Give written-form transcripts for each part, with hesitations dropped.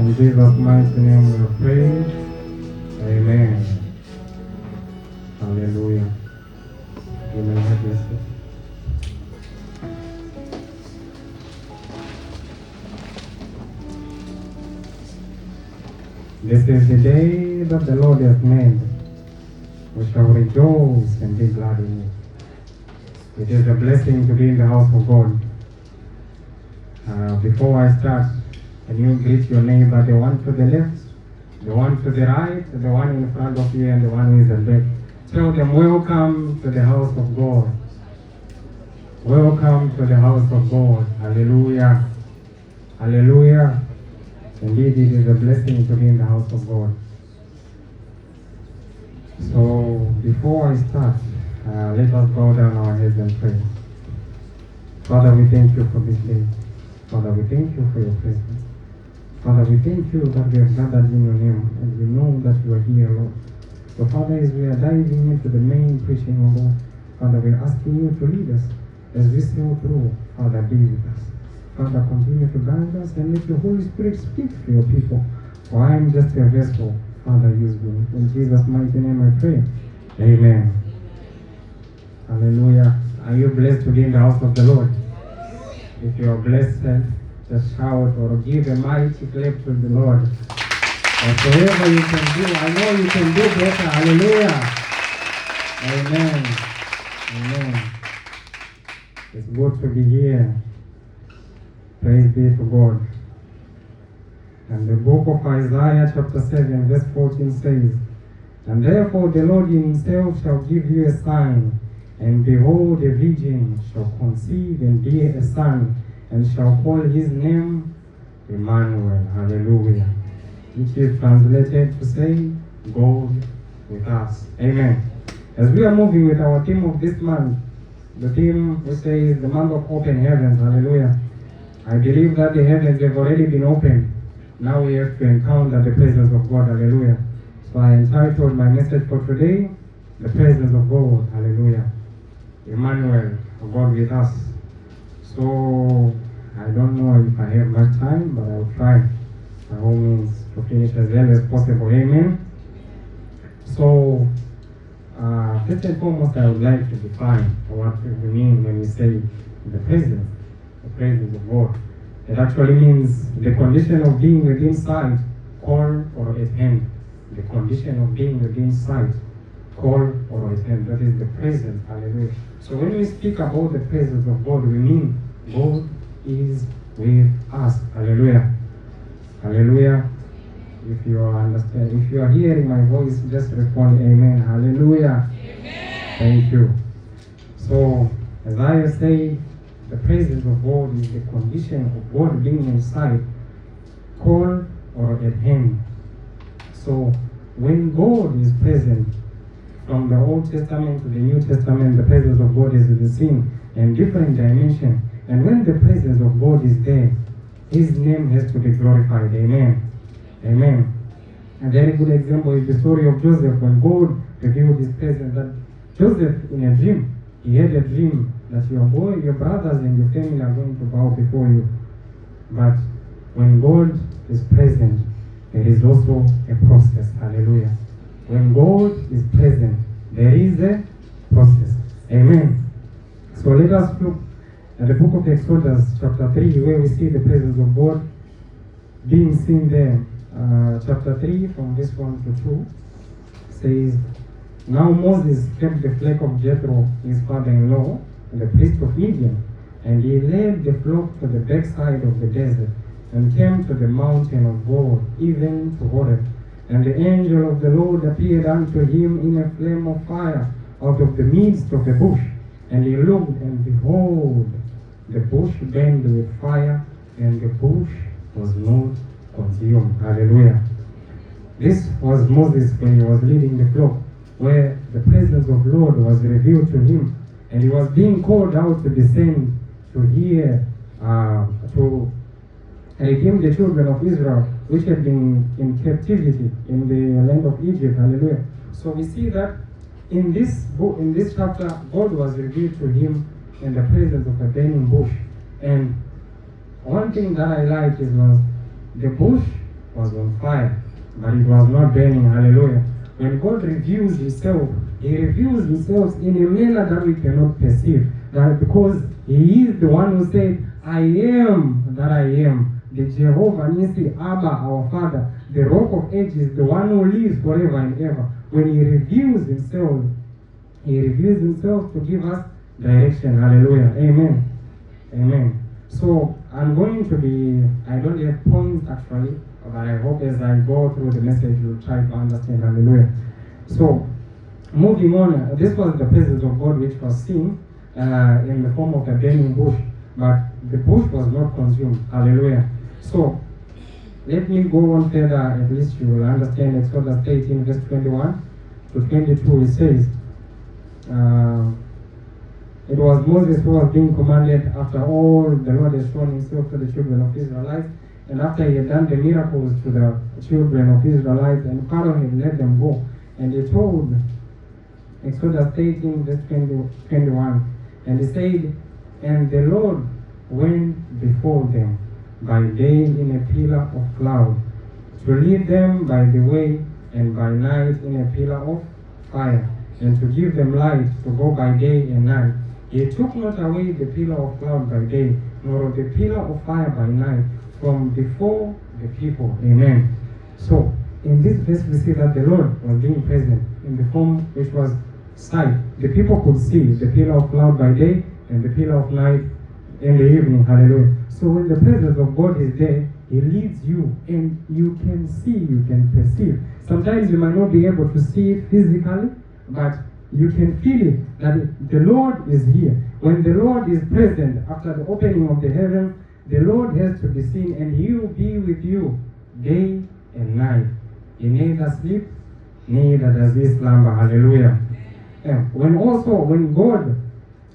In Jesus' mighty name we pray. Amen. Hallelujah. You may have your seat. This is the day that the Lord has made. We shall rejoice and be glad in it. It is a blessing to be in the house of God. Before I start, can you greet your neighbor, the one to the left, the one to the right, the one in front of you, and the one who is in the back? Tell them, welcome to the house of God. Welcome to the house of God. Hallelujah. Hallelujah. Indeed, it is a blessing to be in the house of God. So, before I start, let us bow down our heads and pray. Father, we thank you for this day. Father, we thank you for your presence. Father, we thank you that we have gathered in your name, and we know that you are here, Lord. So, Father, as we are diving into the main preaching of God, Father, we are asking you to lead us as we sail through. Father, be with us. Father, continue to guide us and let the Holy Spirit speak to your people. For I am just a vessel. Father, use me. In Jesus' mighty name I pray. Amen. Hallelujah. Are you blessed to be in the house of the Lord? If you are blessed, just shout or give a mighty clap to the Lord. Whatever you can do, I know you can do better. Hallelujah. Amen. Amen. It's good to be here. Praise be to God. And the book of Isaiah chapter 7 verse 14 says, and therefore the Lord himself shall give you a sign, and behold, a virgin shall conceive and bear a son, and shall call his name Emmanuel. Hallelujah. Which is translated to say, God with us. Amen. As we are moving with our theme of this month, the theme we say is the month of open heavens. Hallelujah. I believe that the heavens have already been opened. Now we have to encounter the presence of God. Hallelujah. So I entitled my message for today, the presence of God. Hallelujah. Emmanuel, God with us. So I don't know if I have much time, but I'll try by all means to finish as well as possible. Amen. So first and foremost, I would like to define what we mean when we say the presence of God. It actually means the condition of being within sight, call, or at hand. The condition of being within sight, call or attend. That is the presence. Hallelujah. So when we speak about the presence of God, we mean God is with us. Hallelujah. Hallelujah. If you are understanding, if you are hearing my voice, just respond amen. Hallelujah. Amen. Thank you. So as I say, the presence of God is the condition of God being inside, call or at hand. So when God is present, from the Old Testament to the New Testament, the presence of God is seen in different dimensions. And when the presence of God is there, His name has to be glorified. Amen. Amen. A very good example is the story of Joseph, when God revealed His presence. That Joseph, in a dream, he had a dream that your brothers and your family are going to bow before you. But when God is present, there is also a process. Hallelujah. When God is present, there is a process. Amen. So let us look at the book of Exodus, chapter 3, where we see the presence of God being seen there. Chapter 3, from verse 1 to 2, says, Now Moses kept the flock of Jethro, his father-in-law, the priest of Midian, and he led the flock to the backside of the desert, and came to the mountain of God, even to Horeb. And the angel of the Lord appeared unto him in a flame of fire out of the midst of a bush. And he looked, and behold, the bush burned with fire, and the bush was not consumed. Hallelujah. This was Moses when he was leading the flock, where the presence of Lord was revealed to him, and he was being called out to descend to hear, to redeem the children of Israel, which had been in captivity in the land of Egypt. Hallelujah. So we see that in this book, in this chapter, God was revealed to him in the presence of a burning bush. And one thing that I like is the bush was on fire, but it was not burning. Hallelujah. When God reveals Himself, He reveals Himself in a manner that we cannot perceive. That because He is the one who said, I am that I am. The Jehovah Nissi, Abba, our Father, the Rock of Ages, the one who lives forever and ever. When He reveals Himself to give us direction. Hallelujah. Amen. Amen. So I'm going to be, I don't have points actually, but I hope as I go through the message you'll try to understand. Hallelujah. So moving on, this was the presence of God which was seen in the form of a burning bush, but the bush was not consumed. Hallelujah. So let me go on further, at least you will understand. Exodus 18 verse 21 to 22, it says, it was Moses who was being commanded after all the Lord had shown Himself to the children of Israelites, and after He had done the miracles to the children of Israelites, and Pharaoh had let them go. And He told, Exodus 18 verse 21, and He said, And the Lord went before them by day in a pillar of cloud, to lead them by the way, and by night in a pillar of fire, and to give them light to go by day and night. He took not away the pillar of cloud by day, nor the pillar of fire by night, from before the people. Amen. So, in this verse we see that the Lord was being present in the form which was sight. The people could see the pillar of cloud by day and the pillar of night in the evening. Hallelujah. So when the presence of God is there, He leads you, and you can see, you can perceive. Sometimes you might not be able to see it physically, but you can feel it, that the Lord is here. When the Lord is present, after the opening of the heavens, the Lord has to be seen, and He will be with you day and night. He neither sleep, neither does He slumber. Hallelujah. And when God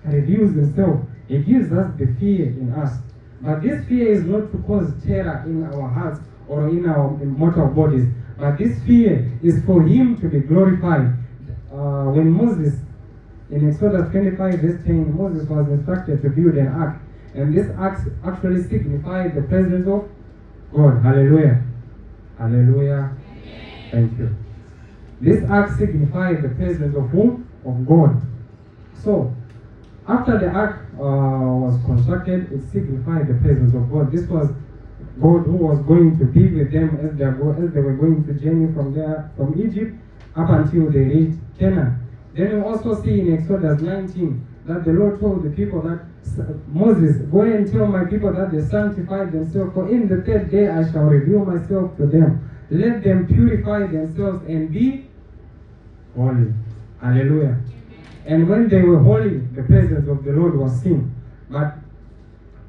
reveals Himself, He gives us the fear in us. But this fear is not to cause terror in our hearts or in our mortal bodies, but this fear is for Him to be glorified. When Moses, in Exodus 25 verse 10, Moses was instructed to build an ark, and this ark actually signified the presence of God. Hallelujah. Hallelujah. Thank you. This ark signified the presence of whom? Of God. So, after the ark was constructed, it signified the presence of God. This was God who was going to be with them as they were going to journey from Egypt up until they reached Canaan. Then we also see in Exodus 19 that the Lord told the people that Moses, go and tell my people that they sanctify themselves, for in the third day I shall reveal myself to them. Let them purify themselves and be holy. Hallelujah. And when they were holy, the presence of the Lord was seen. But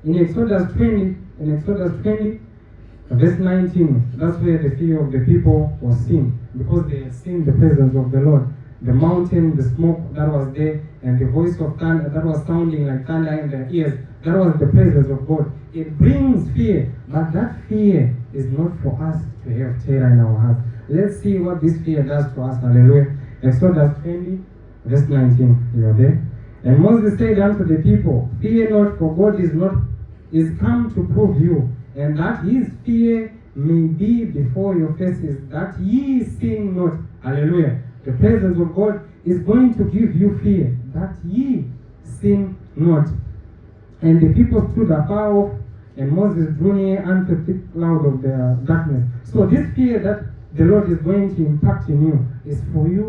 in Exodus 20, verse 19, that's where the fear of the people was seen, because they had seen the presence of the Lord. The mountain, the smoke that was there, and the voice of thunder that was sounding like thunder in their ears, that was the presence of God. It brings fear, but that fear is not for us to have terror in our hearts. Let's see what this fear does to us. Hallelujah. Exodus 20, verse 19. You are there? And Moses said unto the people, fear not, for God is come to prove you, and that his fear may be before your faces, that ye sin not. Hallelujah. The presence of God is going to give you fear, that ye sin not. And the people stood afar off, and Moses drew near unto the thick cloud of the darkness. So this fear that the Lord is going to impact in you is for you